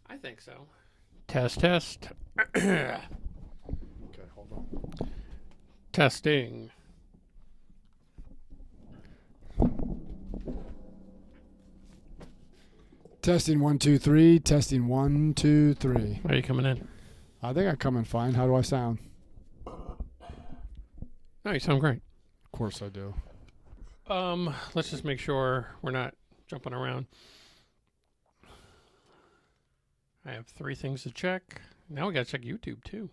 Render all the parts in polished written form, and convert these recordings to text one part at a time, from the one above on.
I think so. Test, test. Okay, hold on. Testing. Testing 1 2 3. Testing 1 2 3. Are you coming in? I think I come in fine. How do I sound? No, you sound great. Of course I do. Let's just make sure we're not jumping around. I have 3 things to check. Now we gotta check YouTube too.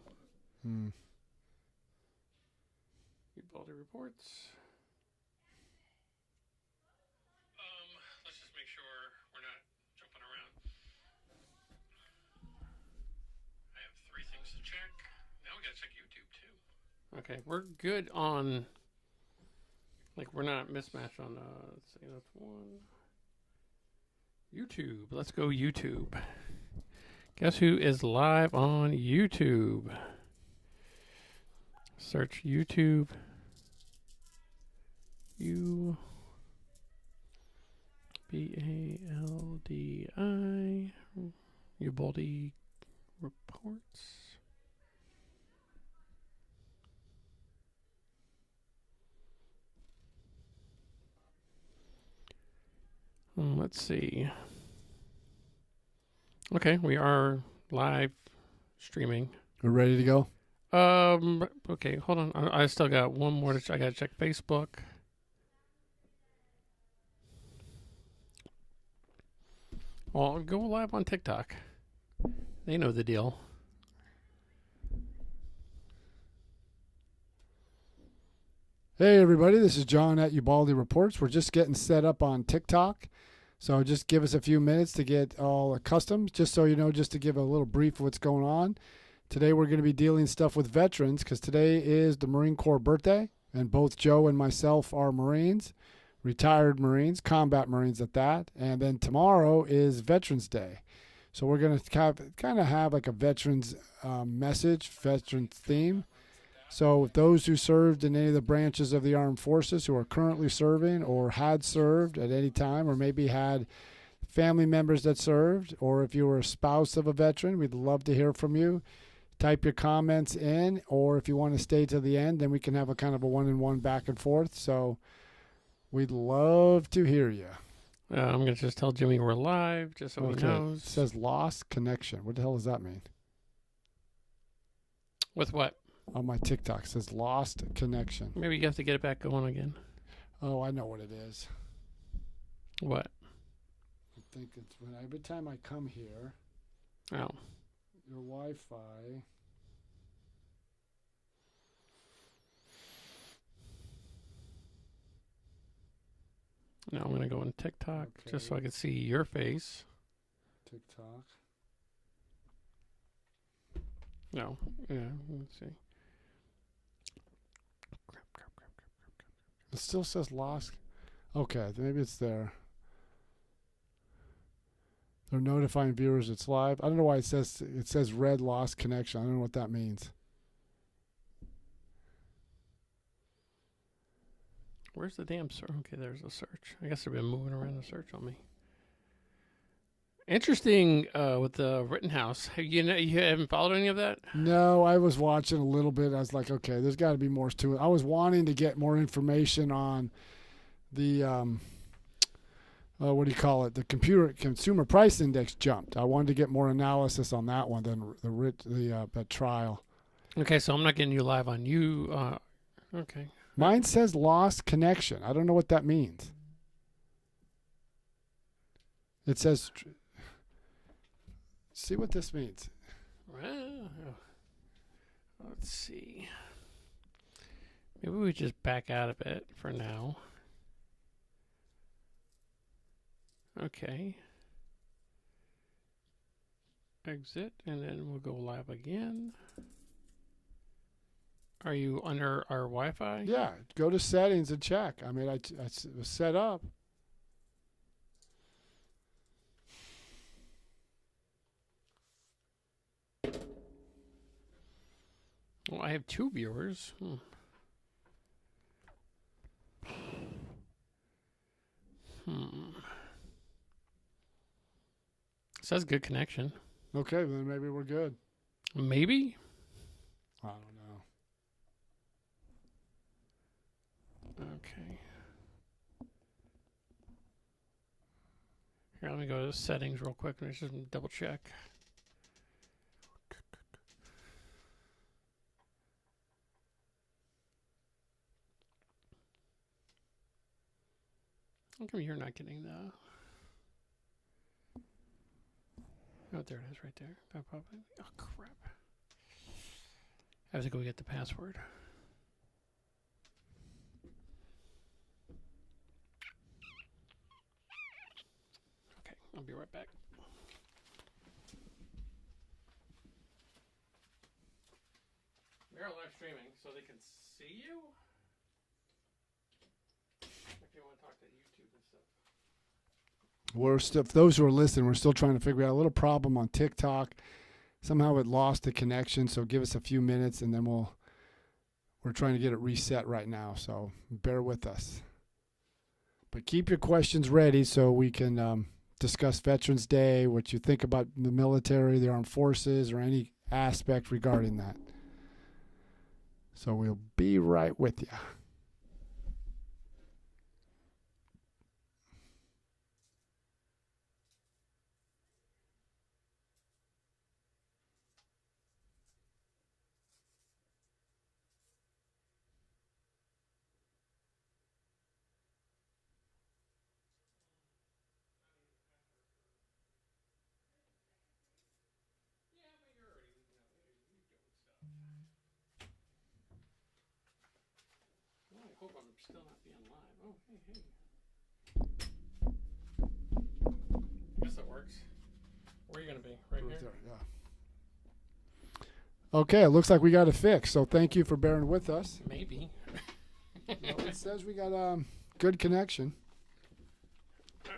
Quality reports. Let's just make sure we're not jumping around. I have 3 things to check. Now we gotta check YouTube too. Okay, we're good on. Like we're not mismatched on. Let's see, that's 1. YouTube. Let's go YouTube. Guess who is live on YouTube? Search YouTube. UBALDI. Ubaldi reports. Let's see. Okay, we are live streaming. We're ready to go? Okay, hold on. I still got one more to check. I gotta check Facebook. Well, go live on TikTok. They know the deal. Hey everybody, this is John at Ubaldi Reports. We're just getting set up on TikTok. So just give us a few minutes to get all accustomed. Just so you know, just to give a little brief of what's going on. Today we're going to be dealing stuff with veterans because today is the Marine Corps birthday. And both Joe and myself are Marines, retired Marines, combat Marines at that. And then tomorrow is Veterans Day. So we're going to kind of have like a veterans message, veterans theme. So those who served in any of the branches of the armed forces who are currently serving or had served at any time or maybe had family members that served, or if you were a spouse of a veteran, we'd love to hear from you. Type your comments in, or if you want to stay to the end, then we can have a kind of a one-on-one back and forth. So we'd love to hear you. I'm going to just tell Jimmy we're live just so he knows. It says lost connection. What the hell does that mean? With what? On my TikTok, it says lost connection. Maybe you have to get it back going again. Oh, I know what it is. What? I think it's when every time I come here, Oh. your Wi-Fi. Now I'm going to go on TikTok just so I can see your face. TikTok. No. Yeah, let's see. It still says lost. Okay, maybe it's there. They're notifying viewers it's live. I don't know why it says red lost connection. I don't know what that means. Where's the damn search? Okay, there's a search. I guess they've been moving around the search on me. Interesting with the Rittenhouse. You haven't followed any of that? No, I was watching a little bit. I was like, okay, there's got to be more to it. I was wanting to get more information on the what do you call it? The consumer price index jumped. I wanted to get more analysis on that one than the trial. Okay, so I'm not getting you live on you. Okay. Mine says lost connection. I don't know what that means. It says. See what this means. Well, let's see. Maybe we just back out of it for now. Okay. Exit, and then we'll go live again. Are you under our Wi-Fi? Yeah, go to settings and check. I mean, I was set up. Well, I have 2 viewers. It says good connection. Okay, then maybe we're good. Maybe. I don't know. Okay. Here, let me go to settings real quick and just double check. How come you're not getting the... Oh, there it is right there. That probably... Oh, crap. I have to go get the password. Okay, I'll be right back. We are live streaming, so they can see you? If you want to talk to YouTube and stuff. We're still, for those who are listening, we're still trying to figure out a little problem on TikTok. Somehow it lost the connection, so give us a few minutes, and then we're trying to get it reset right now, so bear with us. But keep your questions ready so we can discuss Veterans Day, what you think about the military, the armed forces, or any aspect regarding that. So we'll be right with you. Well, I hope I'm still not being live. Oh, hey. I guess that works. Where are you going to be? Right here? There, yeah. Okay, it looks like we got it fixed, so thank you for bearing with us. Maybe. Well, it says we got good connection. All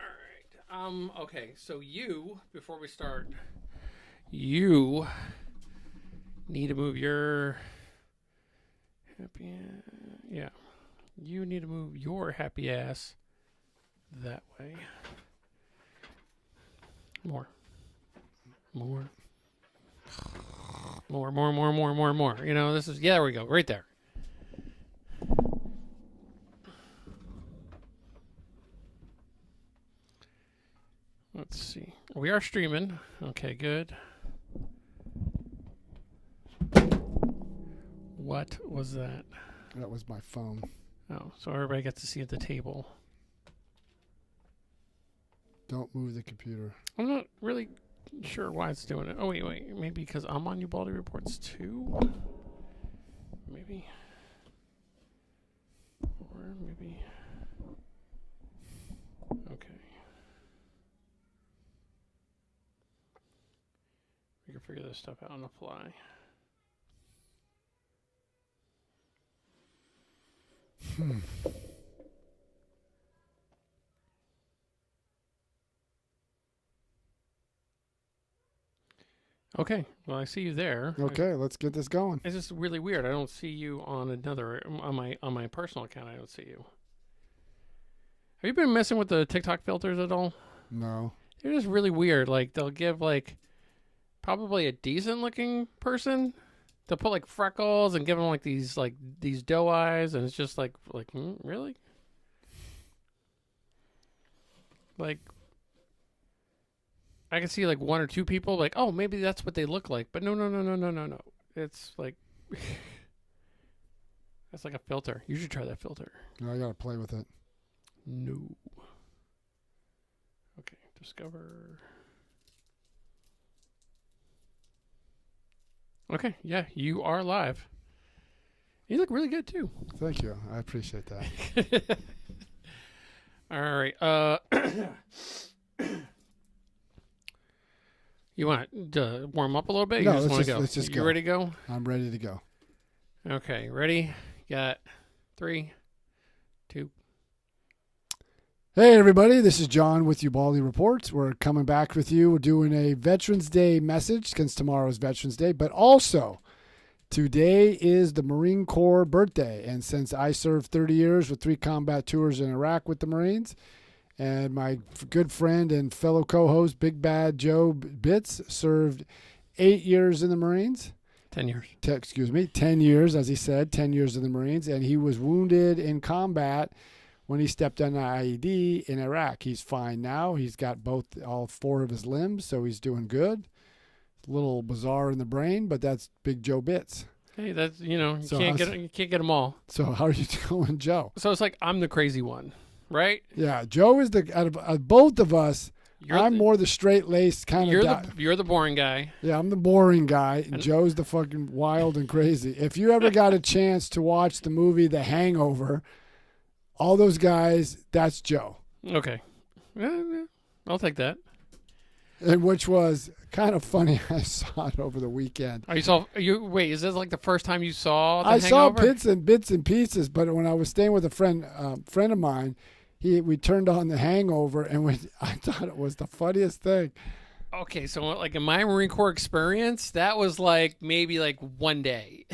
right. Okay, so you, before we start, you need to move your happy... Yeah. You need to move your happy ass that way. More. You know, this is... Yeah, there we go. Right there. Let's see. We are streaming. Okay, good. What was that? That was my phone. Oh, so everybody gets to see at the table. Don't move the computer. I'm not really sure why it's doing it. Oh, wait. Maybe because I'm on Ubaldi Reports too? Maybe. Or maybe... Okay. We can figure this stuff out on the fly. Okay, well, I see you there. Okay, let's get this going. It's just really weird. I don't see you on my personal account. I don't see you. Have you been messing with the TikTok filters at all? No. They're just really weird. Like they'll give like probably a decent looking person, they'll put like freckles and give them like these doe eyes, and it's just like really? Like I can see like one or two people like, oh, maybe that's what they look like, but no. It's like that's like a filter. You should try that filter. No, I gotta play with it. No. Okay, discover. Okay, yeah, you are live. You look really good too. Thank you. I appreciate that. All right. You want to warm up a little bit? You No, just want to go. let's just You go. ready to go? I'm ready to go. Okay, ready? Got 3, 2. Hey, everybody. This is John with Ubaldi Reports. We're coming back with you. We're doing a Veterans Day message since tomorrow is Veterans Day, but also today is the Marine Corps birthday. And since I served 30 years with 3 combat tours in Iraq with the Marines, And my good friend and fellow co-host, Big Bad Joe Bitts, served 8 years in the Marines. 10 years. 10 years, as he said, 10 years in the Marines. And he was wounded in combat when he stepped on an IED in Iraq. He's fine now. He's got all 4 of his limbs, so he's doing good. A little bizarre in the brain, but that's Big Joe Bitts. Hey, that's, you So can't get them all. So how are you doing, Joe? So it's like I'm the crazy one, right? Yeah, Joe is out of both of us. I'm more the straight-laced kind of guy. You're the boring guy. Yeah, I'm the boring guy, and Joe's the fucking wild and crazy. If you ever got a chance to watch the movie The Hangover, all those guys, that's Joe. Okay. Yeah, I'll take that. And which was kind of funny. I saw it over the weekend. Wait, is this like the first time you saw The I Hangover? saw bits and pieces, but when I was staying with a friend of mine, we turned on The Hangover, and I thought it was the funniest thing. Okay, so like in my Marine Corps experience, that was like maybe like one day.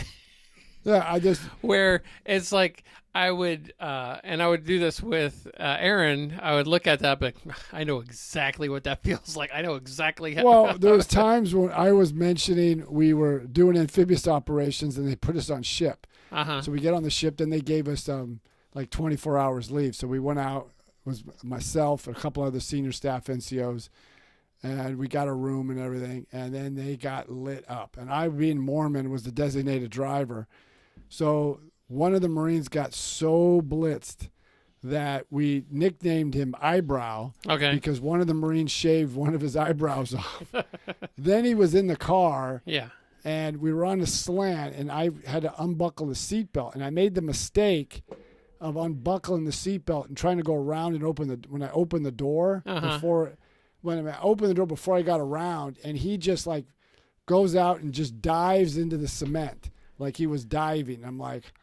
Yeah, where it's like I would do this with Aaron. I would look at that, but I know exactly what that feels like. I know exactly how. Well, there was times when I was mentioning we were doing amphibious operations, and they put us on ship. Uh-huh. So we get on the ship, then they gave us like 24 hours leave. So we went out, was myself, a couple other senior staff NCOs, and we got a room and everything. And then they got lit up. And I, being Mormon, was the designated driver. So one of the Marines got so blitzed that we nicknamed him Eyebrow. Okay. Because one of the Marines shaved one of his eyebrows off. Then he was in the car. Yeah. And we were on a slant, and I had to unbuckle the seatbelt. And I made the mistake of unbuckling the seatbelt and trying to go around and when I opened the door before I got around, and he just like goes out and just dives into the cement like he was diving. I'm like,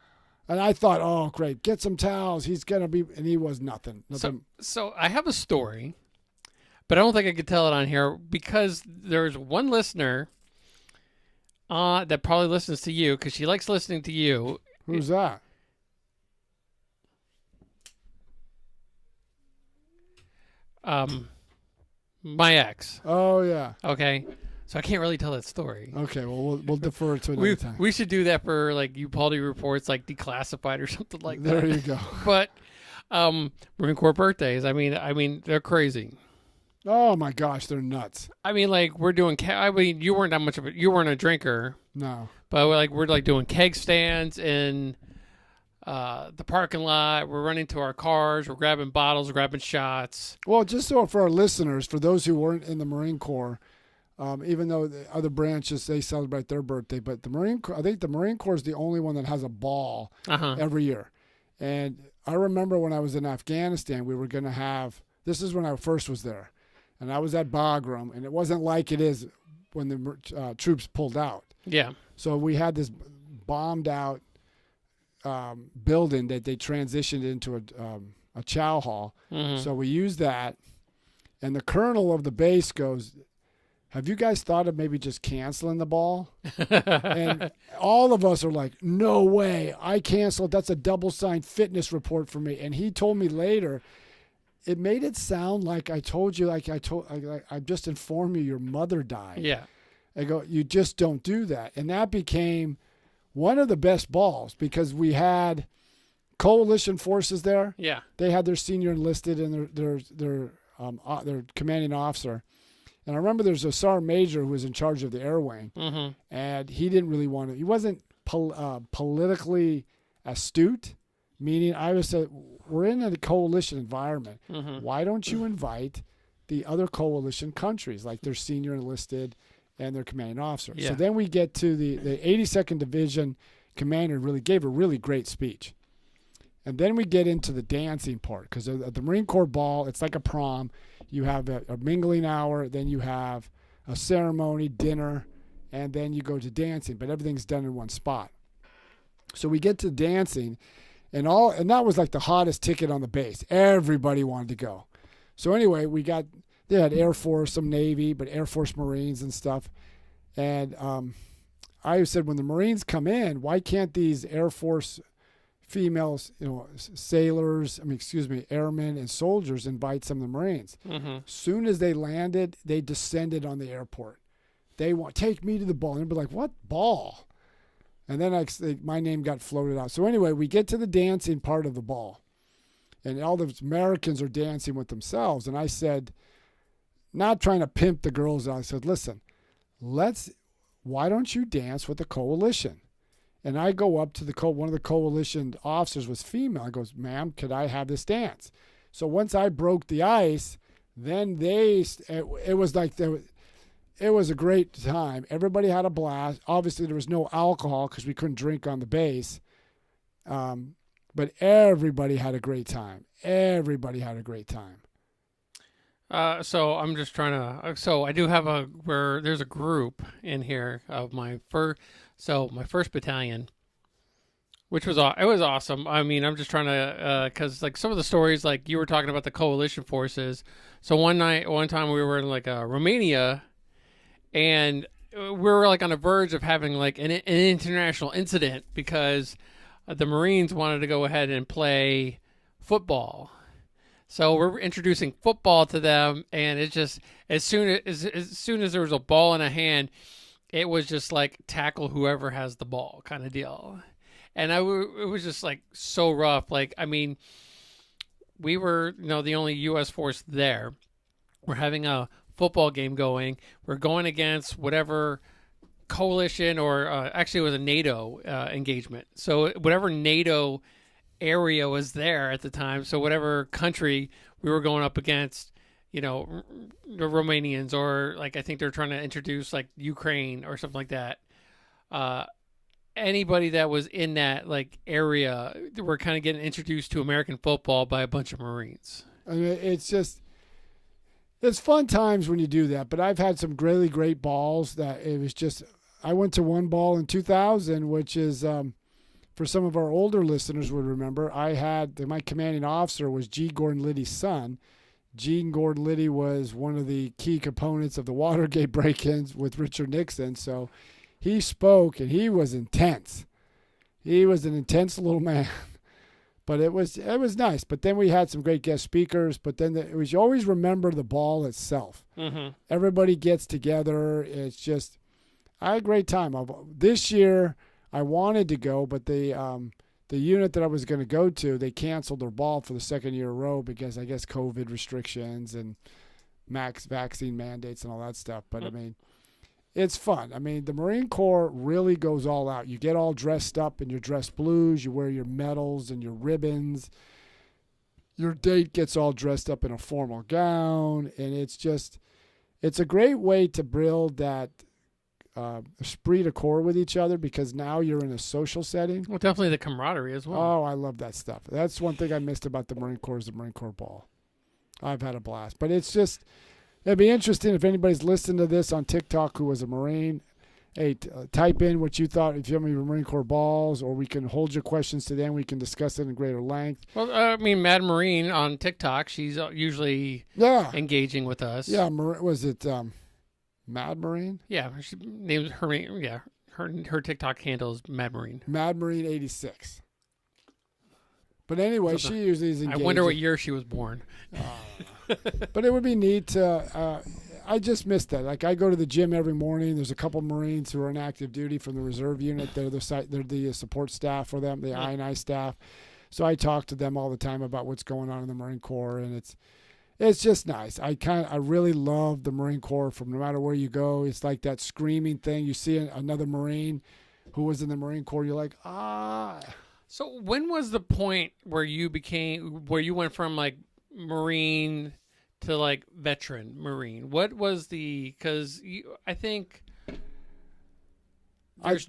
and I thought, oh great, get some towels. He's gonna be, and he was nothing. So I have a story, but I don't think I could tell it on here because there's one listener that probably listens to you because she likes listening to you. Who's that? My ex. Oh yeah. Okay. So I can't really tell that story. Okay, well we'll defer to another time. We should do that for like Uvalde reports, like declassified or something like that. There you go. But Marine Corps birthdays, I mean they're crazy. Oh my gosh, they're nuts. I mean, like we're doing. You weren't that much of you weren't a drinker. No. But we're doing keg stands in the parking lot. We're running to our cars. We're grabbing bottles, grabbing shots. Well, just so for our listeners, for those who weren't in the Marine Corps, even though the other branches, they celebrate their birthday, but I think the Marine Corps is the only one that has a ball every year. And I remember when I was in Afghanistan, we were going to have, this is when I first was there, and I was at Bagram, and it wasn't like it is when the troops pulled out. Yeah. So we had this bombed out building that they transitioned into a chow hall. Mm-hmm. So we used that, and the colonel of the base goes, have you guys thought of maybe just canceling the ball? And all of us are like, no way, I canceled. That's a double-signed fitness report for me. And he told me later, it made it sound like I told you, I just informed you your mother died. Yeah. I go, you just don't do that. And that became one of the best balls because we had coalition forces there. Yeah. They had their senior enlisted and their commanding officer. And I remember there's a sergeant major who was in charge of the air wing, and he didn't really want to. He wasn't politically astute, meaning I was said, we're in a coalition environment. Mm-hmm. Why don't you invite the other coalition countries, like their senior enlisted and their commanding officer? Yeah. So then we get to the 82nd Division commander really gave a really great speech. And then we get into the dancing part because at the Marine Corps ball, it's like a prom. You have a mingling hour, then you have a ceremony, dinner, and then you go to dancing. But everything's done in one spot. So we get to dancing, and that was like the hottest ticket on the base. Everybody wanted to go. So anyway, they had Air Force, some Navy, but Air Force Marines and stuff. And I said, when the Marines come in, why can't these Air Force females, sailors, airmen and soldiers invite some of the Marines. Mm-hmm. Soon as they landed, they descended on the airport. They want, take me to the ball. And they'd be like, what ball? And then my name got floated out. So anyway, we get to the dancing part of the ball. And all the Americans are dancing with themselves. And I said, not trying to pimp the girls out, I said, listen, why don't you dance with the coalition? And I go up to one of the coalition officers was female. I goes, ma'am, could I have this dance? So once I broke the ice, then it was like it was a great time. Everybody had a blast. Obviously, there was no alcohol because we couldn't drink on the base. But everybody had a great time. Everybody had a great time. So I'm just trying to. So I do have there's a group in here of my first battalion, which was awesome. I mean, I'm just trying to because like some of the stories, like you were talking about the coalition forces. So one time we were in like Romania, and we were like on the verge of having like an international incident because the Marines wanted to go ahead and play football. So we're introducing football to them, and it's just as soon as there was a ball in a hand, it was just like tackle whoever has the ball kind of deal. And it was just like so rough. Like, I mean, we were the only U.S. force there. We're having a football game going. We're going against whatever coalition or actually it was a NATO engagement. So whatever NATO area was there at the time. So whatever country we were going up against, the Romanians, or like I think they're trying to introduce like Ukraine or something like that. Anybody that was in that like area, were kind of getting introduced to American football by a bunch of Marines. I mean, it's fun times when you do that. But I've had some really great balls that it was just. I went to one ball in 2000, which is. For some of our older listeners would remember, my commanding officer was G. Gordon Liddy's son. Gene Gordon Liddy was one of the key components of the Watergate break-ins with Richard Nixon. So he spoke, and he was intense. He was an intense little man. But it was nice. But then we had some great guest speakers. But then you always remember the ball itself. Mm-hmm. Everybody gets together. It's just, I had a great time. This year, I wanted to go, but the unit that I was going to go to, they canceled their ball for the second year in a row because I guess COVID restrictions and max vaccine mandates and all that stuff. But I mean, it's fun. I mean, the Marine Corps really goes all out. You get all dressed up in your dress blues. You wear your medals and your ribbons. Your date gets all dressed up in a formal gown, and it's a great way to build that esprit de corps with each other because now you're in a social setting. Well, definitely the camaraderie as well. Oh, I love that stuff. That's one thing I missed about the Marine Corps is the Marine Corps ball. I've had a blast. But it'd be interesting if anybody's listening to this on TikTok who was a Marine. Hey, type in what you thought if you have any Marine Corps balls, or we can hold your questions to them. We can discuss it in greater length. Well, I mean, Mad Marine on TikTok, she's usually engaging with us. Yeah, was it... Mad Marine? Yeah, she named her. Yeah, her TikTok handle is Mad Marine. Mad Marine 86. But anyway, she usually is engaged. I wonder what year she was born. But it would be neat to. I just missed that. Like I go to the gym every morning. There's a couple Marines who are on active duty from the reserve unit. They're the support staff for them, the I&I staff. So I talk to them all the time about what's going on in the Marine Corps, and it's just nice. I really love the Marine Corps. From no matter where you go, it's like that screaming thing. You see another Marine who was in the Marine Corps, you're like, ah. So when was the point where you went from like Marine to like veteran Marine? What was because I think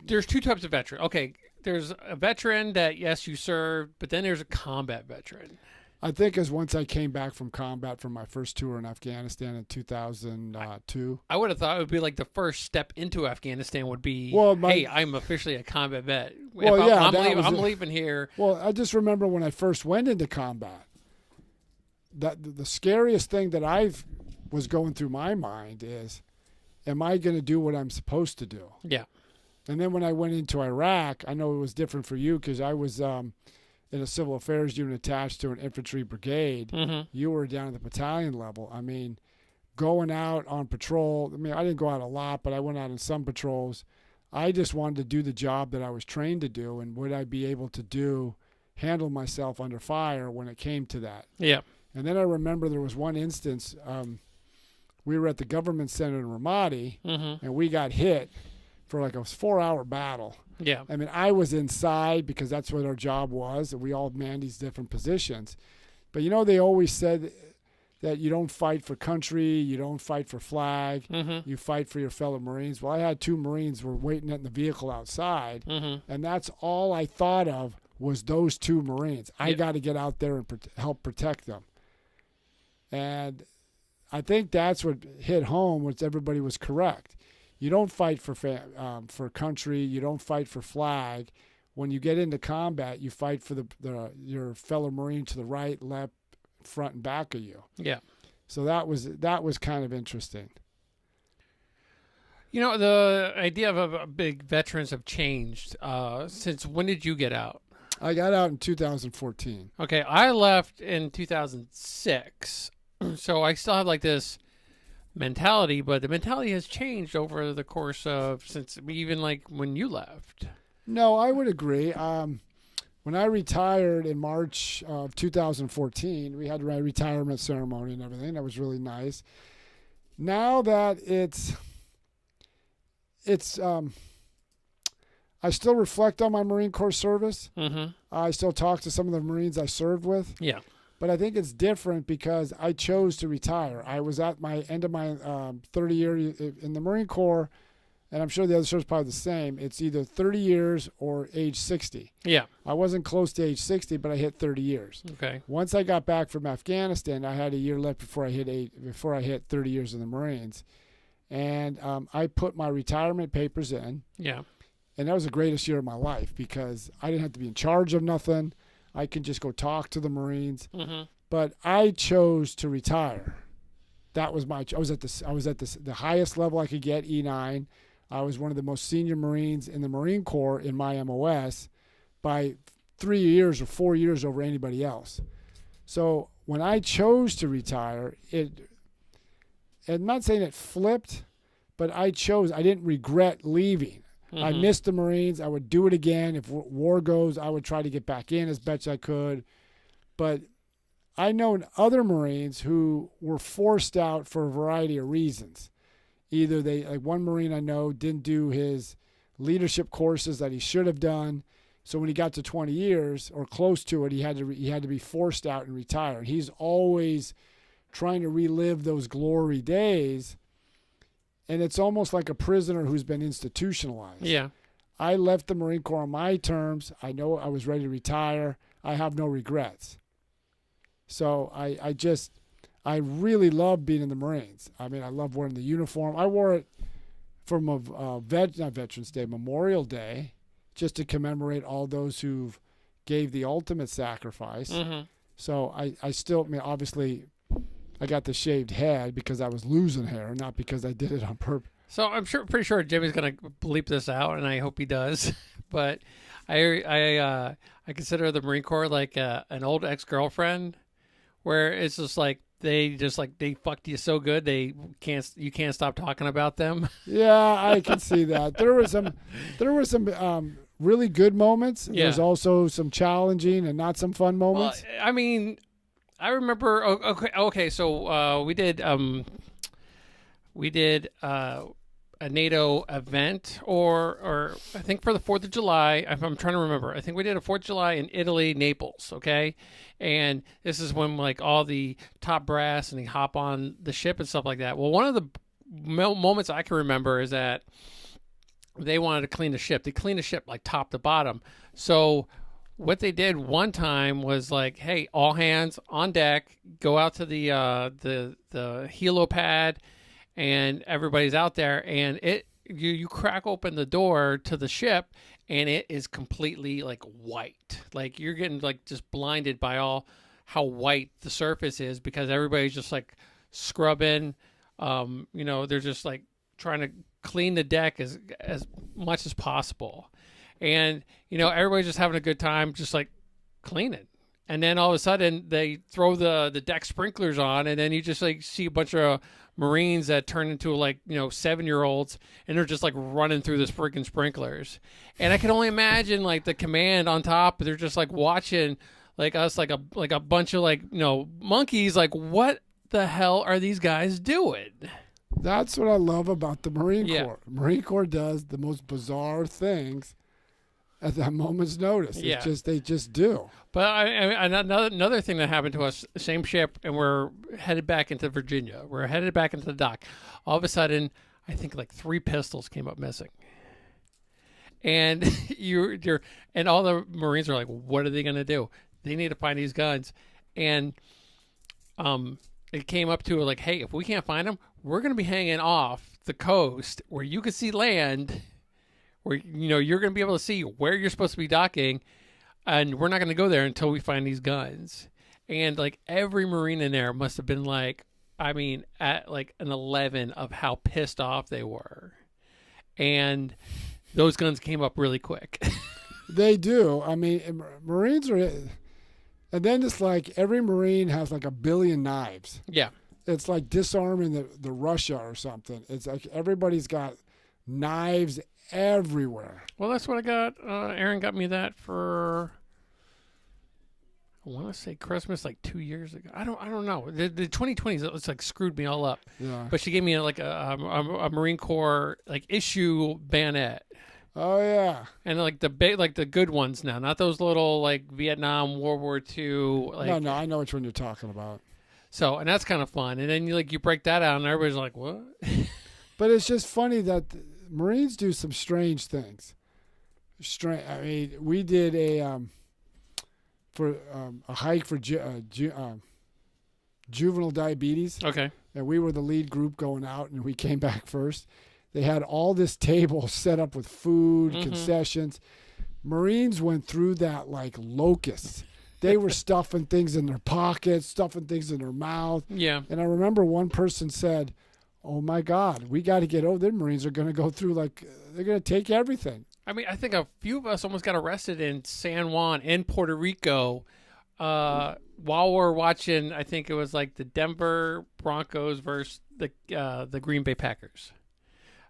there's two types of veteran. Okay, there's a veteran that yes you served, but then there's a combat veteran. I think as once I came back from combat from my first tour in Afghanistan in 2002. I would have thought it would be like the first step into Afghanistan would be, hey, I'm officially a combat vet. Well, I'm leaving here. Well, I just remember when I first went into combat, that the scariest thing that was going through my mind is, am I going to do what I'm supposed to do? Yeah. And then when I went into Iraq, I know it was different for you because I was in a civil affairs unit attached to an infantry brigade. Mm-hmm. You were down at the battalion level. I mean, going out on patrol, I mean, I didn't go out a lot, but I went out on some patrols. I just wanted to do the job that I was trained to do, and would I be able to handle myself under fire when it came to that. Yeah. And then I remember there was one instance, we were at the government center in Ramadi, Mm-hmm. and we got hit for like a 4-hour battle. Yeah. I mean, I was inside because that's what our job was, and we all manned these different positions. But they always said that you don't fight for country, you don't fight for flag, Mm-hmm. you fight for your fellow Marines. Well, I had 2 Marines were waiting in the vehicle outside, Mm-hmm. and that's all I thought of was those 2 Marines. I got to get out there and help protect them. And I think that's what hit home, was everybody was correct. You don't fight for country. You don't fight for flag. When you get into combat, you fight for your fellow Marine to the right, left, front, and back of you. Yeah. So that was kind of interesting. The idea of big veterans have changed. Since when did you get out? I got out in 2014. Okay, I left in 2006, so I still have like this mentality, but the mentality has changed over the course of since even like when you left. No, I would agree. When I retired in March of 2014, we had my retirement ceremony and everything. That was really nice. Now that it's I still reflect on my Marine Corps service. Mm-hmm. I still talk to some of the Marines I served with. Yeah. But I think it's different because I chose to retire. I was at my end of my 30 year in the Marine Corps, and I'm sure the other service is probably the same. It's either 30 years or age 60. Yeah. I wasn't close to age 60, but I hit 30 years. Okay. Once I got back from Afghanistan, I had a year left before I hit 30 years in the Marines, and I put my retirement papers in. Yeah. And that was the greatest year of my life because I didn't have to be in charge of nothing. I could just go talk to the Marines. Mm-hmm. But I chose to retire. That was I was at the highest level I could get, E9. I was one of the most senior Marines in the Marine Corps in my MOS by 3 years or 4 years over anybody else. So when I chose to retire, I'm not saying it flipped, but I didn't regret leaving. Mm-hmm. I missed the Marines. I would do it again. If war goes, I would try to get back in as best I could. But I know other Marines who were forced out for a variety of reasons. Either like one Marine I know didn't do his leadership courses that he should have done. So when he got to 20 years or close to it, he had to be forced out and retire. And he's always trying to relive those glory days. And it's almost like a prisoner who's been institutionalized. Yeah. I left the Marine Corps on my terms. I know I was ready to retire. I have no regrets. So I really love being in the Marines. I mean, I love wearing the uniform. I wore it from not Veterans Day, Memorial Day, just to commemorate all those who gave the ultimate sacrifice. Mm-hmm. So I still, obviously, I got the shaved head because I was losing hair, not because I did it on purpose. So I'm pretty sure Jimmy's gonna bleep this out, and I hope he does. But I consider the Marine Corps like an old ex-girlfriend, where it's just like they fucked you so good you can't stop talking about them. Yeah, I can see that. There were some really good moments. Yeah. There's also some challenging and not some fun moments. Well, I mean, I remember. Okay. So we did a NATO event, or I think for the 4th of July. I'm trying to remember. I think we did a 4th of July in Italy, Naples. Okay, and this is when like all the top brass and they hop on the ship and stuff like that. Well, one of the moments I can remember is that they wanted to clean the ship. They cleaned the ship like top to bottom. So what they did one time was like, hey, all hands on deck, go out to the helipad, and everybody's out there, and you crack open the door to the ship, and it is completely like white. Like you're getting like just blinded by how white the surface is because everybody's just like scrubbing. They're just like trying to clean the deck as much as possible. And, everybody's just having a good time, just like cleaning. And then all of a sudden they throw the deck sprinklers on, and then you just like see a bunch of Marines that turn into like 7-year-olds, and they're just like running through the freaking sprinklers. And I can only imagine like the command on top. They're just like watching like us like a bunch of like monkeys. Like, what the hell are these guys doing? That's what I love about the Marine Yeah. Corps. Marine Corps does the most bizarre things at that moment's notice. It's Yeah. they just do. But another thing that happened to us, same ship, and we're headed back into Virginia. We're headed back into the dock. All of a sudden, I think like 3 pistols came up missing. And and all the Marines are like, what are they going to do? They need to find these guns. And it came up to like, hey, if we can't find them, we're going to be hanging off the coast where you can see land, where you're going to be able to see where you're supposed to be docking, and we're not going to go there until we find these guns. And like every Marine in there must have been like, I mean, at like an 11 of how pissed off they were. And those guns came up really quick. They do. I mean, Marines are, and then it's like every Marine has like 1 billion knives. Yeah. It's like disarming the Russia or something. It's like everybody's got knives everywhere. Well, that's what I got. Aaron got me that for, I want to say Christmas, like 2 years ago. I don't know. The 2020s, it's like screwed me all up. Yeah. But she gave me like a Marine Corps like issue bayonet. Oh yeah. And like the big, like the good ones now, not those little like Vietnam, World War II. Like, No, I know which one you're talking about. So, and that's kind of fun. And then you break that out, and everybody's like, what? But it's just funny that Marines do some strange things. I mean, we did a hike for juvenile diabetes, Okay. and we were the lead group going out, and we came back first. They had all this table set up with food, concessions. Marines went through that like locusts. They were stuffing things in their pockets, stuffing things in their mouth. Yeah. And I remember one person said, "Oh my God, we got to get over there. Marines are going to go through like they're going to take everything." I mean, I think a few of us almost got arrested in San Juan in Puerto Rico while we're watching. I think it was like the Denver Broncos versus the Green Bay Packers.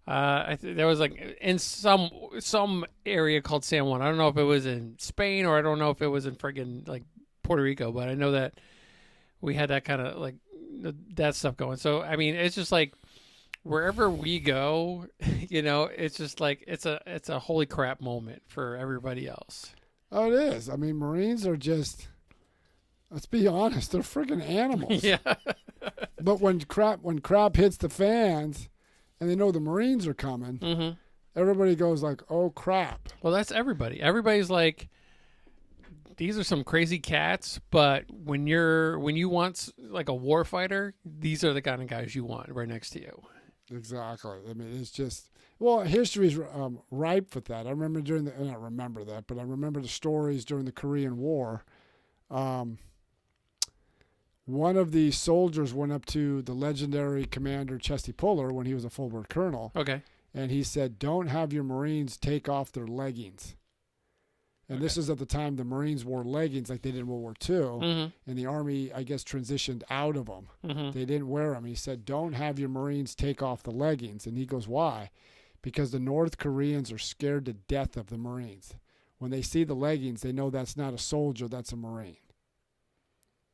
There was like in some area called San Juan. I don't know if it was in Spain or I don't know if it was in friggin' like Puerto Rico, but I know that we had that kind of like that stuff going. So I mean, it's just like wherever we go, it's just like it's a holy crap moment for everybody else. Oh, it is. I mean, Marines are just, let's be honest, they're freaking animals. Yeah. But when crap hits the fans, and they know the Marines are coming, everybody goes like, "Oh crap!" Well, that's everybody. Everybody's like, these are some crazy cats, but when you want like a war fighter, these are the kind of guys you want right next to you. Exactly. I mean, it's just, well, history's ripe with that. I remember I don't remember that, but I remember the stories during the Korean War. One of the soldiers went up to the legendary commander Chesty Puller when he was a full-bird colonel, Okay. and he said, "Don't have your Marines take off their leggings." And this is at the time the Marines wore leggings like they did in World War II, and the Army, I guess, transitioned out of them. They didn't wear them. He said, "Don't have your Marines take off the leggings." And he goes, "Why?" Because the North Koreans are scared to death of the Marines. When they see the leggings, they know that's not a soldier, that's a Marine.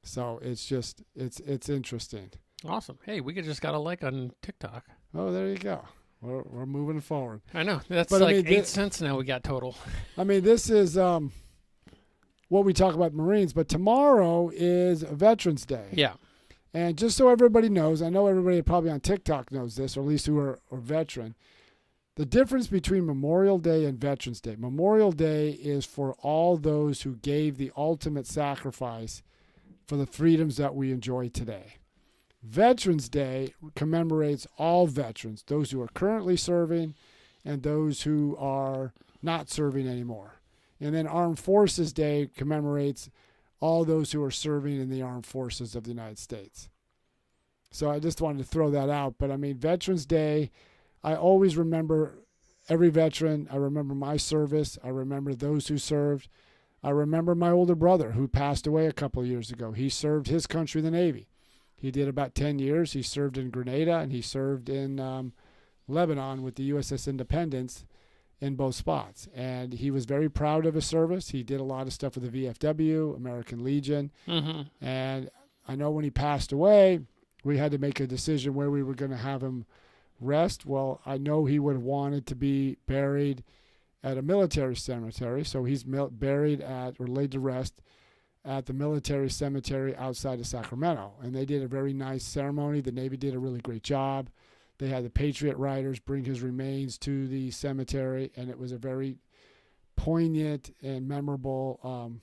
So it's just, it's interesting. Awesome. Hey, we just got a like on TikTok. Oh, there you go. We're moving forward. I know. That's But, like I mean, 8 cents now we got total. I mean, this is what we talk about Marines, but tomorrow is Veterans Day. Yeah. And just so everybody knows, I know everybody probably on TikTok knows this, or at least who are veteran. The difference between Memorial Day and Veterans Day. Memorial Day is for all those who gave the ultimate sacrifice for the freedoms that we enjoy today. Veterans Day commemorates all veterans, those who are currently serving and those who are not serving anymore. And then Armed Forces Day commemorates all those who are serving in the armed forces of the United States. So I just wanted to throw that out. But I mean, Veterans Day, I always remember every veteran. I remember my service. I remember those who served. I remember my older brother who passed away a couple of years ago. He served his country in the Navy. He did about 10 years. He served in Grenada and he served in Lebanon with the USS Independence in both spots. And he was very proud of his service. He did a lot of stuff with the VFW, American Legion. Mm-hmm. And I know when he passed away, we had to make a decision where we were going to have him rest. Well, I know he would have wanted to be buried at a military cemetery. So he's buried at, or laid to rest at the military cemetery outside of Sacramento. And they did a very nice ceremony. The Navy did a really great job. They had the Patriot Riders bring his remains to the cemetery, and it was a very poignant and memorable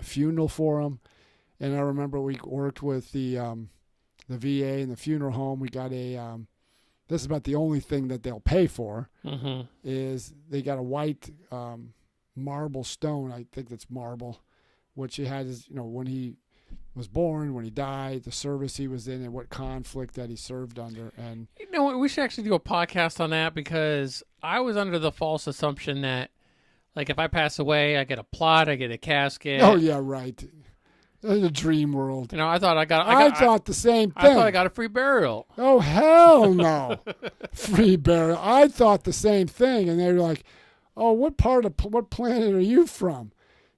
funeral for him. And I remember we worked with the VA and the funeral home. We got a this is about the only thing that they'll pay for, is they got a white marble stone. I think that's marble, which he had his, when he was born, when he died, the service he was in, and what conflict that he served under. And we should actually do a podcast on that, because I was under the false assumption that, like, if I pass away, I get a plot, I get a casket. Oh yeah, right. In the dream world. I thought I thought the same thing. I thought I got a free burial. Oh hell no, free burial. I thought the same thing, and they were like, "Oh, what planet are you from?"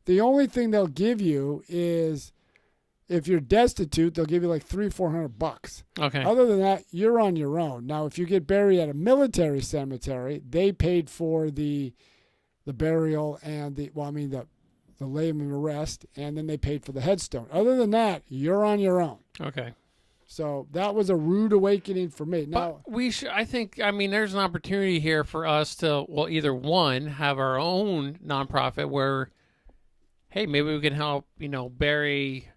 The only thing they'll give you is, if you're destitute, they'll give you like $300-400. Okay. Other than that, you're on your own. Now, if you get buried at a military cemetery, they paid for the burial and the laying to rest, and then they paid for the headstone. Other than that, you're on your own. Okay. So that was a rude awakening for me. Now, but we should. I think. There's an opportunity here for us to, either one, have our own nonprofit where, hey, maybe we can help, bury,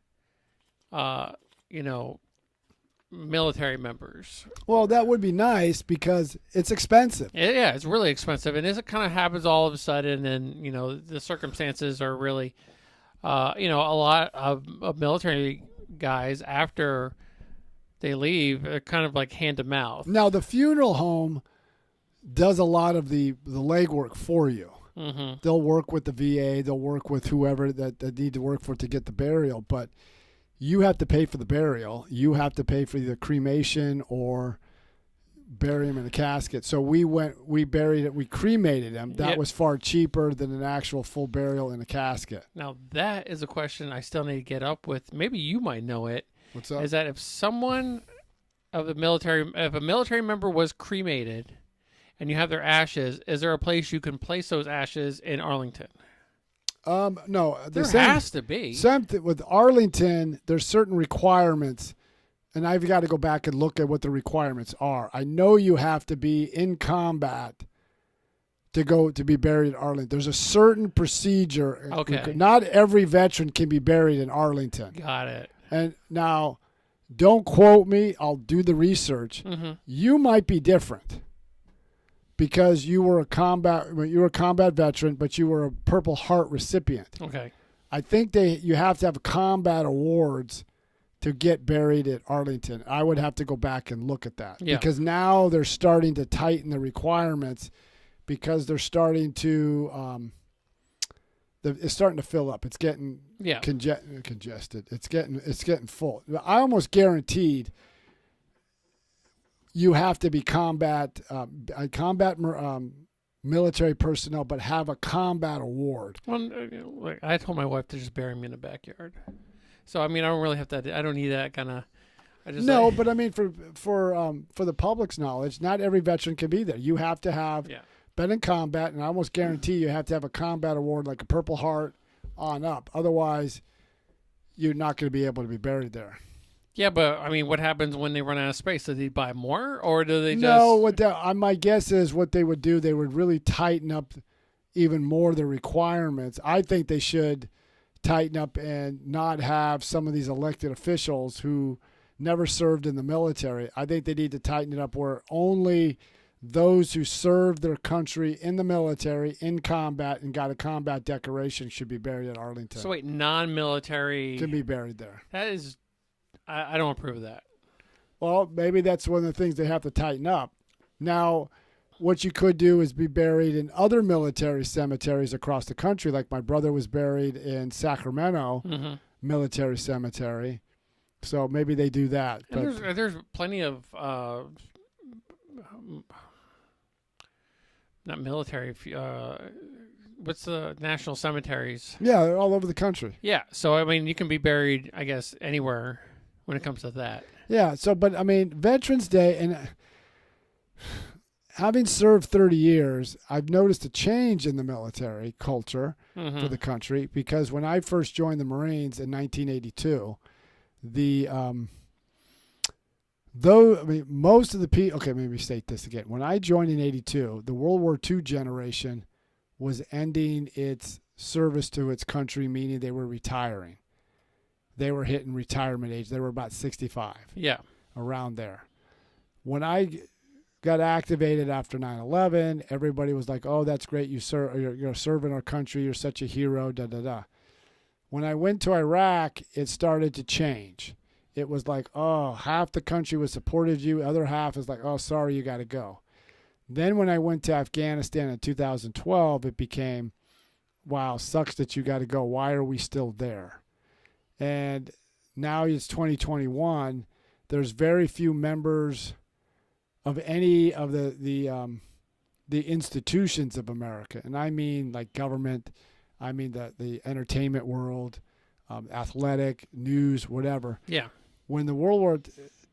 military members. Well, that would be nice because it's expensive. Yeah, it's really expensive, and it kind of happens all of a sudden, and the circumstances are really, a lot of military guys, after they leave, are kind of like hand to mouth. Now, the funeral home does a lot of the legwork for you. Mm-hmm. They'll work with the VA, they'll work with whoever that need to work for to get the burial, but you have to pay for the burial. You have to pay for either cremation or bury him in a casket. So we buried it, we cremated him. That was far cheaper than an actual full burial in a casket. Now, that is a question I still need to get up with. Maybe you might know it. What's up? Is that if someone of the military, if a military member was cremated and you have their ashes, is there a place you can place those ashes in Arlington? No. There has to be. Something with Arlington, there's certain requirements, and I've got to go back and look at what the requirements are. I know you have to be in combat to be buried at Arlington. There's a certain procedure. Okay. Not every veteran can be buried in Arlington. Got it. And now, don't quote me. I'll do the research. Mm-hmm. You might be different because you were a combat veteran, but you were a Purple Heart recipient. Okay. I think you have to have combat awards to get buried at Arlington. I would have to go back and look at that. Yeah. Because now they're starting to tighten the requirements, because they're starting to it's starting to fill up. It's getting congested. It's getting full. I almost guaranteed you have to be military personnel, but have a combat award. Well, I told my wife to just bury me in the backyard. So I don't really have to. I don't need that kind of. But for the public's knowledge, not every veteran can be there. You have to have been in combat, and I almost guarantee you have to have a combat award, like a Purple Heart on up. Otherwise, you're not going to be able to be buried there. Yeah, but what happens when they run out of space? Do they buy more, or do they just? No, my guess is what they would do. They would really tighten up even more the requirements. I think they should tighten up and not have some of these elected officials who never served in the military. I think they need to tighten it up where only those who served their country in the military, in combat, and got a combat decoration should be buried at Arlington. So wait, non-military can be buried there. That is, I don't approve of that. Well, maybe that's one of the things they have to tighten up. Now, what you could do is be buried in other military cemeteries across the country. Like my brother was buried in Sacramento Military Cemetery. So maybe they do that. And But there's plenty of not military. What's the national cemeteries? yeah, they're all over the country. Yeah. So I mean, you can be buried, I guess, anywhere when it comes to that. Yeah. So, but I mean, Veterans Day, and having served 30 years, I've noticed a change in the military culture for the country, because when I first joined the Marines in 1982, most of the people, okay, maybe state this again. When I joined in 82, the World War II generation was ending its service to its country, meaning they were retiring. They were hitting retirement age. They were about 65. Yeah. Around there. When I got activated after 9/11, everybody was like, "Oh, that's great. You're serving our country. You're such a hero." Da da da. When I went to Iraq, it started to change. It was like, oh, half the country was supportive of you. Other half is like, oh, sorry, you got to go. Then when I went to Afghanistan in 2012, it became, wow, sucks that you got to go. Why are we still there? And now it's 2021. There's very few members of any of the institutions of America. And I mean like government, I mean the entertainment world, athletic, news, whatever. Yeah. When the World War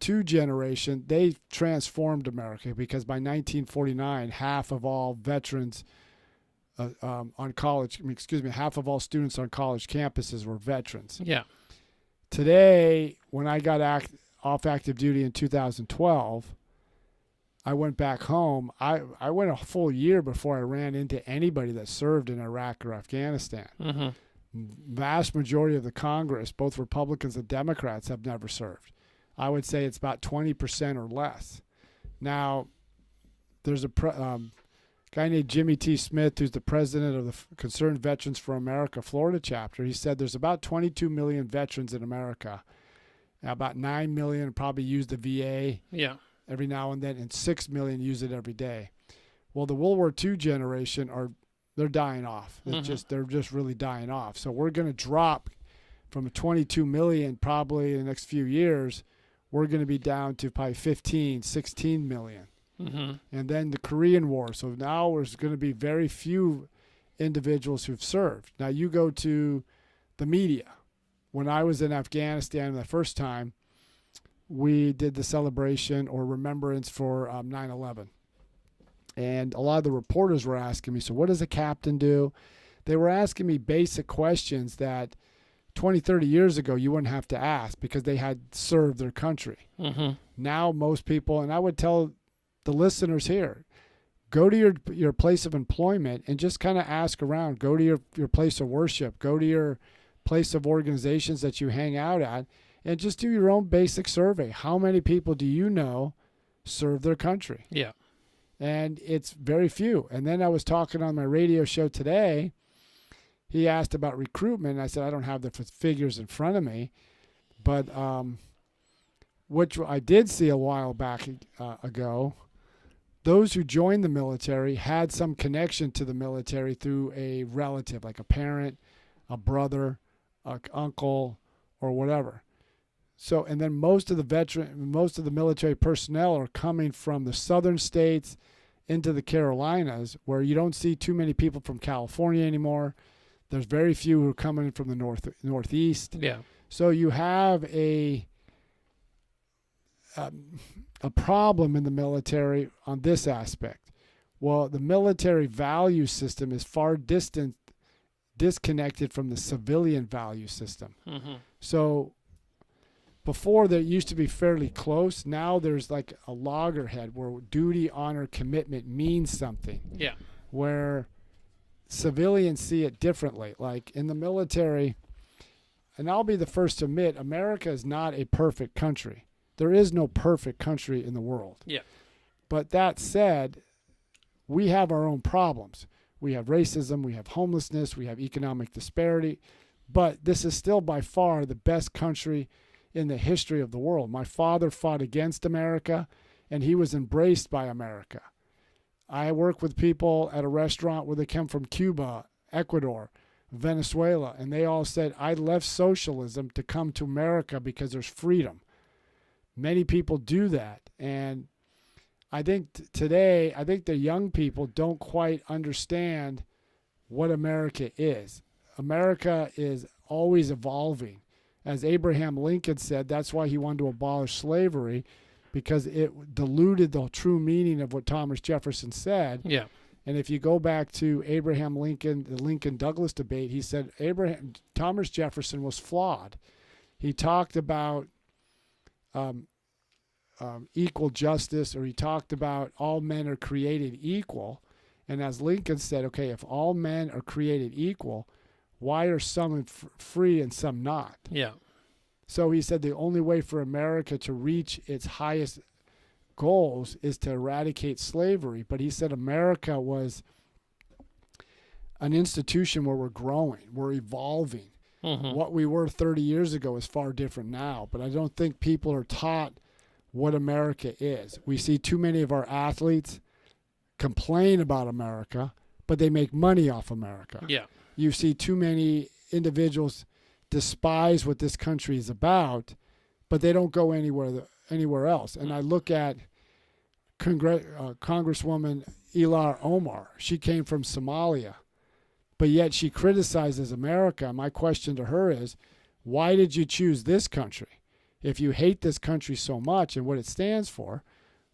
II generation, they transformed America, because by 1949, half of all veterans half of all students on college campuses were veterans. Yeah. Today, when I got off active duty in 2012, I went back home. I went a full year before I ran into anybody that served in Iraq or Afghanistan. Vast majority of the Congress, both Republicans and Democrats, have never served. I would say it's about 20% or less. Now, there's a guy named Jimmy T. Smith, who's the president of the Concerned Veterans for America Florida chapter. He said there's about 22 million veterans in America. About 9 million probably use the VA every now and then, and 6 million use it every day. Well, the World War II generation they're dying off. They're just really dying off. So we're going to drop from 22 million probably in the next few years. We're going to be down to probably 15, 16 million. And then the Korean War. So now there's going to be very few individuals who've served. Now you go to the media. When I was in Afghanistan the first time, we did the celebration or remembrance for 9/11. And a lot of the reporters were asking me, so what does a captain do? They were asking me basic questions that 20, 30 years ago you wouldn't have to ask, because they had served their country. Now most people, and I would tell the listeners here, go to your place of employment and just kind of ask around. Go to your place of worship. Go to your place of organizations that you hang out at, and just do your own basic survey. How many people do you know serve their country? Yeah. And it's very few. And then I was talking on my radio show today. He asked about recruitment. I said, I don't have the figures in front of me. But which I did see a while back ago, those who joined the military had some connection to the military through a relative, like a parent, a brother, an uncle, or whatever. So, and then most of the military personnel are coming from the southern states into the Carolinas, where you don't see too many people from California anymore. There's very few who are coming from the northeast. Yeah. So you have a problem in the military on this aspect. Well, the military value system is far disconnected from the civilian value system. So before, there used to be fairly close. Now there's like a loggerhead where duty, honor, commitment means something. Yeah. Where civilians see it differently. Like in the military, and I'll be the first to admit, America is not a perfect country. There is no perfect country in the world. Yeah. But that said, we have our own problems. We have racism, we have homelessness, we have economic disparity. But this is still by far the best country in the history of the world. My father fought against America, and he was embraced by America. I work with people at a restaurant where they come from Cuba, Ecuador, Venezuela, and they all said, I left socialism to come to America because there's freedom. Many people do that. And I think today, I think the young people don't quite understand what America is. America is always evolving. As Abraham Lincoln said, that's why he wanted to abolish slavery, because it diluted the true meaning of what Thomas Jefferson said. Yeah. And if you go back to Abraham Lincoln, the Lincoln-Douglas debate, he said Thomas Jefferson was flawed. He talked about equal justice, or he talked about all men are created equal. And as Lincoln said, okay, if all men are created equal, why are some free and some not? Yeah. So he said the only way for America to reach its highest goals is to eradicate slavery. But he said America was an institution where we're growing, we're evolving. Mm-hmm. What we were 30 years ago is far different now. But I don't think people are taught what America is. We see too many of our athletes complain about America, but they make money off America. Yeah. You see too many individuals despise what this country is about, but they don't go anywhere else. And I look at Congresswoman Ilar Omar. She came from Somalia, but yet she criticizes America. My question to her is, why did you choose this country? If you hate this country so much and what it stands for,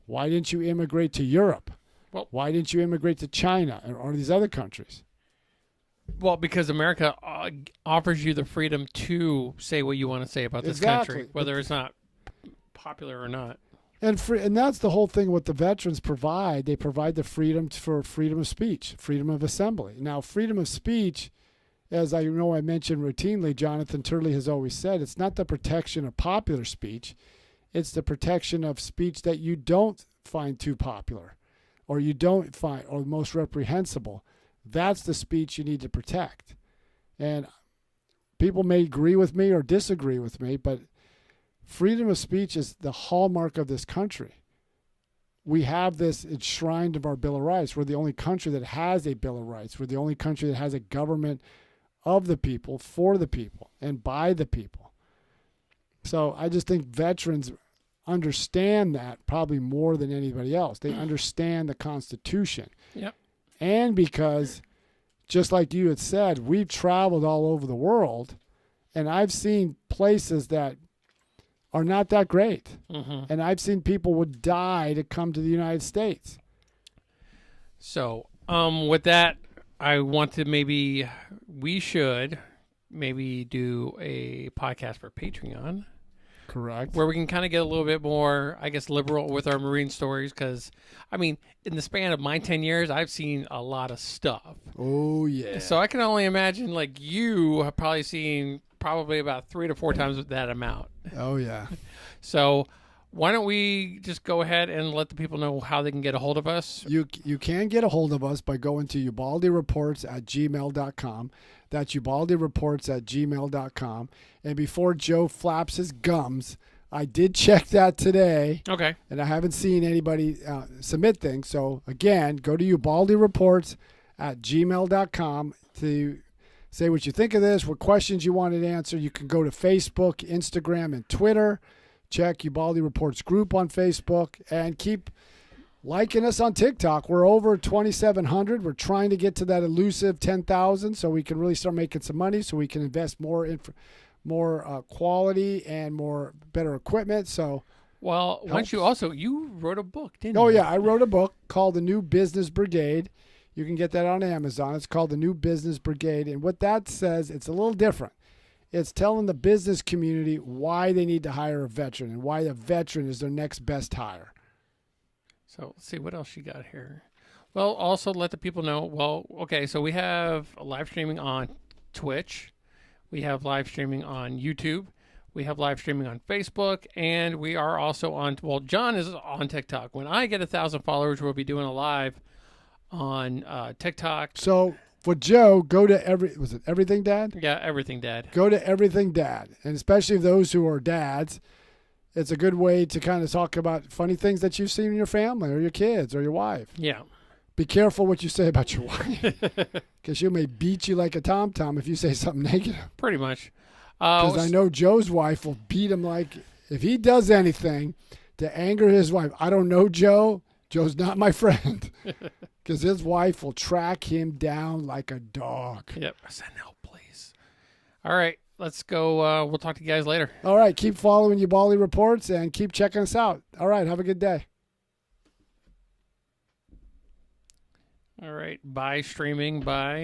why didn't you immigrate to Europe? Well, why didn't you immigrate to China or these other countries? Well, because America offers you the freedom to say what you want to say about this country, whether it's not popular or not. And that's the whole thing. What the veterans provide, they provide the freedom for freedom of speech, freedom of assembly. Now, freedom of speech, as I know I mentioned routinely, Jonathan Turley has always said, it's not the protection of popular speech. It's the protection of speech that you don't find too popular, or you don't find, or most reprehensible. That's the speech you need to protect. And people may agree with me or disagree with me, but freedom of speech is the hallmark of this country. We have this enshrined of our Bill of Rights. We're the only country that has a Bill of Rights. We're the only country that has a government of the people, for the people, and by the people. So I just think veterans understand that probably more than anybody else. They understand the Constitution. Yep. And because, just like you had said, we've traveled all over the world, and I've seen places that are not that great. Mm-hmm. And I've seen people would die to come to the United States. So, with that, I want to we should maybe do a podcast for Patreon. Correct. Where we can kind of get a little bit more, I guess, liberal with our Marine stories. Because, I mean, in the span of my 10 years, I've seen a lot of stuff. Oh, yeah. So I can only imagine, like, you have probably seen probably about 3 to 4 times that amount. Oh, yeah. So why don't we just go ahead and let the people know how they can get a hold of us? You can get a hold of us by going to ubaldireports@gmail.com. That's ubaldireports@gmail.com. And before Joe flaps his gums, I did check that today. Okay. And I haven't seen anybody submit things. So, again, go to ubaldireports@gmail.com to say what you think of this, what questions you wanted answered. You can go to Facebook, Instagram, and Twitter. Check Ubaldi Reports group on Facebook, and keep liking us on TikTok. We're over 2,700. We're trying to get to that elusive 10,000 so we can really start making some money, so we can invest more in more quality and better equipment. So, well, once you wrote a book, didn't you? Oh yeah, I wrote a book called The New Business Brigade. You can get that on Amazon. It's called The New Business Brigade, and what that says, it's a little different. It's telling the business community why they need to hire a veteran and why a veteran is their next best hire. So let's see what else you got here. Well, also let the people know. Well, okay, so we have live streaming on Twitch. We have live streaming on YouTube. We have live streaming on Facebook. And we are also on, well, John is on TikTok. When I get 1,000 followers, we'll be doing a live on TikTok. So for Joe, go to Everything Dad? Yeah, Everything Dad. Go to Everything Dad. And especially those who are dads, it's a good way to kind of talk about funny things that you've seen in your family or your kids or your wife. Yeah. Be careful what you say about your wife, because she may beat you like a tom-tom if you say something negative. Pretty much. Because I know Joe's wife will beat him like, if he does anything to anger his wife. I don't know Joe. Joe's not my friend. Because his wife will track him down like a dog. Yep. Send help, please. All right. Let's go. We'll talk to you guys later. All right. Keep following Ubaldi Reports and keep checking us out. All right. Have a good day. All right. Bye, streaming. Bye.